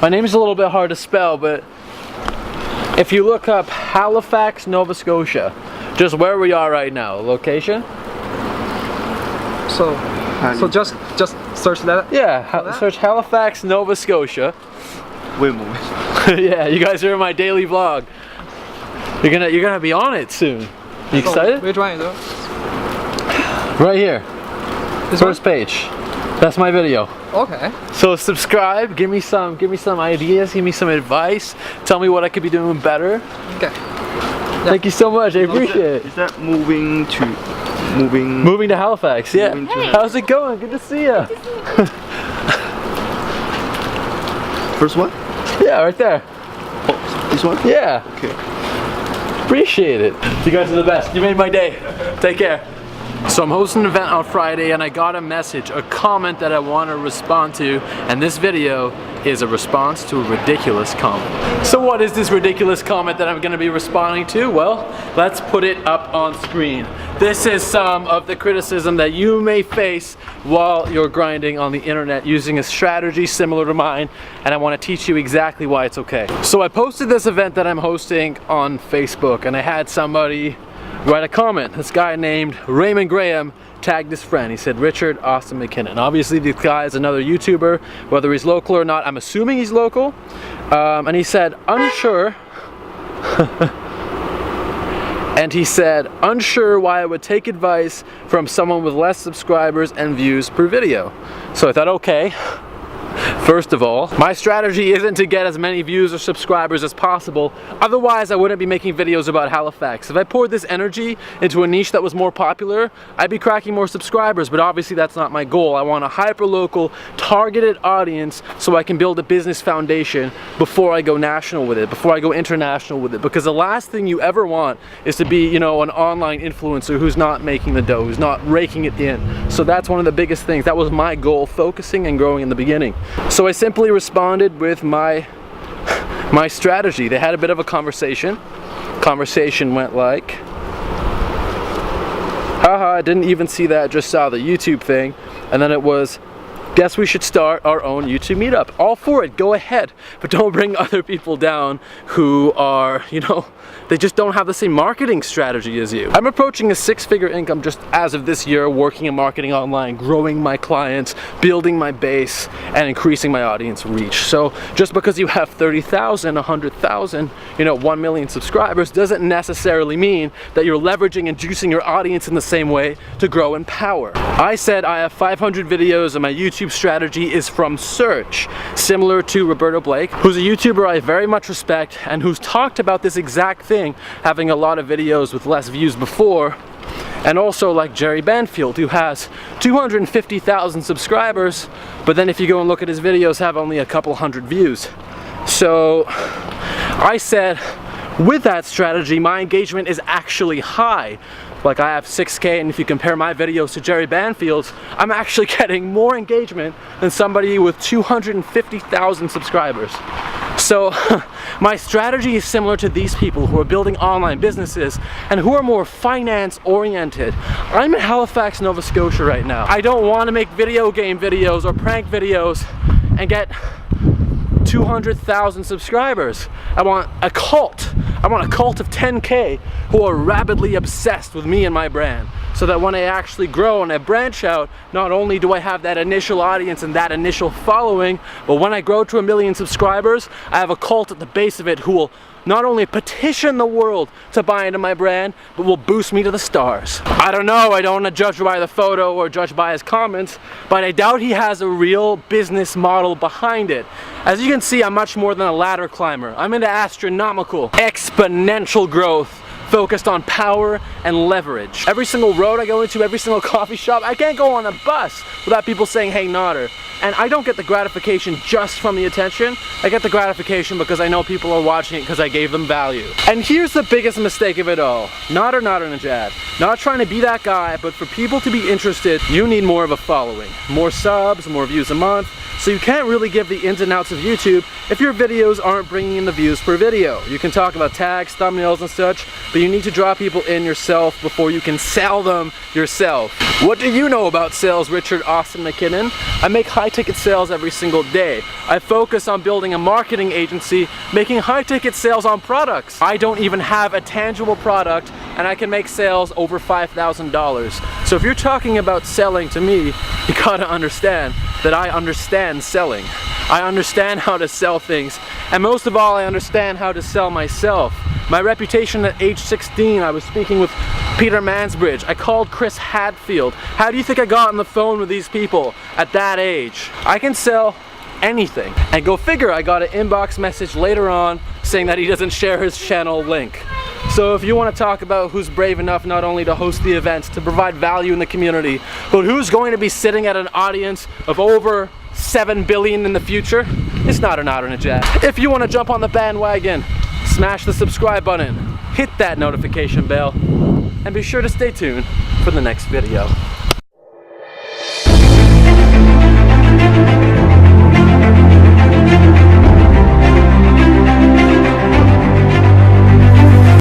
My name is a little bit hard to spell, but if you look up Halifax, Nova Scotia, just where we are right now, location. So just search that. Yeah, search Halifax, Nova Scotia. Wait a moment. Yeah, you guys are in my daily vlog. You're gonna be on it soon. You excited? Which one though? Right here. This First one? page. That's my video. Okay. So subscribe, give me some ideas, give me some advice, tell me what I could be doing better. Okay. Thank you so much, I appreciate it. Is that moving to Halifax, yeah. Hey. How's it going? Good to see you. First one? Yeah, right there. Oh, this one? Yeah. Okay. Appreciate it. You guys are the best. You made my day. Take care. So I'm hosting an event on Friday and I got a message, a comment that I want to respond to, and this video is a response to a ridiculous comment. So what is this ridiculous comment that I'm going to be responding to? Well, let's put it up on screen. This is some of the criticism that you may face while you're grinding on the internet using a strategy similar to mine, and I want to teach you exactly why it's okay. So I posted this event that I'm hosting on Facebook and I had somebody write a comment. This guy named Raymond Graham tagged his friend. He said, Richard Austin McKinnon. Obviously this guy is another YouTuber, whether he's local or not. I'm assuming he's local. And he said, unsure. And he said, unsure why I would take advice from someone with less subscribers and views per video. So I thought, okay. First of all, my strategy isn't to get as many views or subscribers as possible, otherwise I wouldn't be making videos about Halifax. If I poured this energy into a niche that was more popular, I'd be cracking more subscribers, but obviously that's not my goal. I want a hyper-local, targeted audience so I can build a business foundation before I go national with it, before I go international with it, because the last thing you ever want is to be, you know, an online influencer who's not making the dough, who's not raking it in. So that's one of the biggest things. That was my goal, focusing and growing in the beginning. So I simply responded with my strategy. They had a bit of a conversation. Conversation went like, haha, I didn't even see that, just saw the YouTube thing. And then it was, guess we should start our own YouTube meetup. All for it, go ahead. But don't bring other people down who are, you know, they just don't have the same marketing strategy as you. I'm approaching a 6-figure income just as of this year, working in marketing online, growing my clients, building my base, and increasing my audience reach. So just because you have 30,000, 100,000, you know, 1 million subscribers doesn't necessarily mean that you're leveraging and juicing your audience in the same way to grow in power. I said I have 500 videos and my YouTube strategy is from search, similar to Roberto Blake, who's a YouTuber I very much respect and who's talked about this exact thing, having a lot of videos with less views before, and also like Jerry Banfield, who has 250,000 subscribers, but then if you go and look at his videos, have only a couple hundred views. So I said, with that strategy, my engagement is actually high. Like I have 6K, and if you compare my videos to Jerry Banfield's, I'm actually getting more engagement than somebody with 250,000 subscribers. So my strategy is similar to these people who are building online businesses and who are more finance oriented. I'm in Halifax, Nova Scotia right now. I don't want to make video game videos or prank videos and get 200,000 subscribers. I want a cult. I want a cult of 10K who are rabidly obsessed with me and my brand, so that when I actually grow and I branch out, not only do I have that initial audience and that initial following, but when I grow to 1 million subscribers, I have a cult at the base of it who will not only petition the world to buy into my brand, but will boost me to the stars. I don't know, I don't want to judge by the photo or judge by his comments, but I doubt he has a real business model behind it. As you can see, I'm much more than a ladder climber. I'm into astronomical, exponential growth, focused on power and leverage. Every single road I go into, every single coffee shop, I can't go on a bus without people saying, hey Nader. And I don't get the gratification just from the attention. I get the gratification because I know people are watching it because I gave them value. And here's the biggest mistake of it all. Nadernejad. Not trying to be that guy, but for people to be interested, you need more of a following. More subs, more views a month, So you can't really give the ins and outs of YouTube if your videos aren't bringing in the views per video. You can talk about tags, thumbnails and such, but you need to draw people in yourself before you can sell them yourself. What do you know about sales, Richard Austin McKinnon? I make high-ticket sales every single day. I focus on building a marketing agency, making high-ticket sales on products. I don't even have a tangible product, and I can make sales over $5,000. So if you're talking about selling to me, you gotta understand that I understand selling. I understand how to sell things, and most of all, I understand how to sell myself. My reputation at age 16, I was speaking with Peter Mansbridge. I called Chris Hadfield. How do you think I got on the phone with these people at that age? I can sell anything. And go figure, I got an inbox message later on saying that he doesn't share his channel link. So if you want to talk about who's brave enough not only to host the events, to provide value in the community, but who's going to be sitting at an audience of over 7 billion in the future, it's not an Nadernejad. If you want to jump on the bandwagon, smash the subscribe button, hit that notification bell, and be sure to stay tuned for the next video.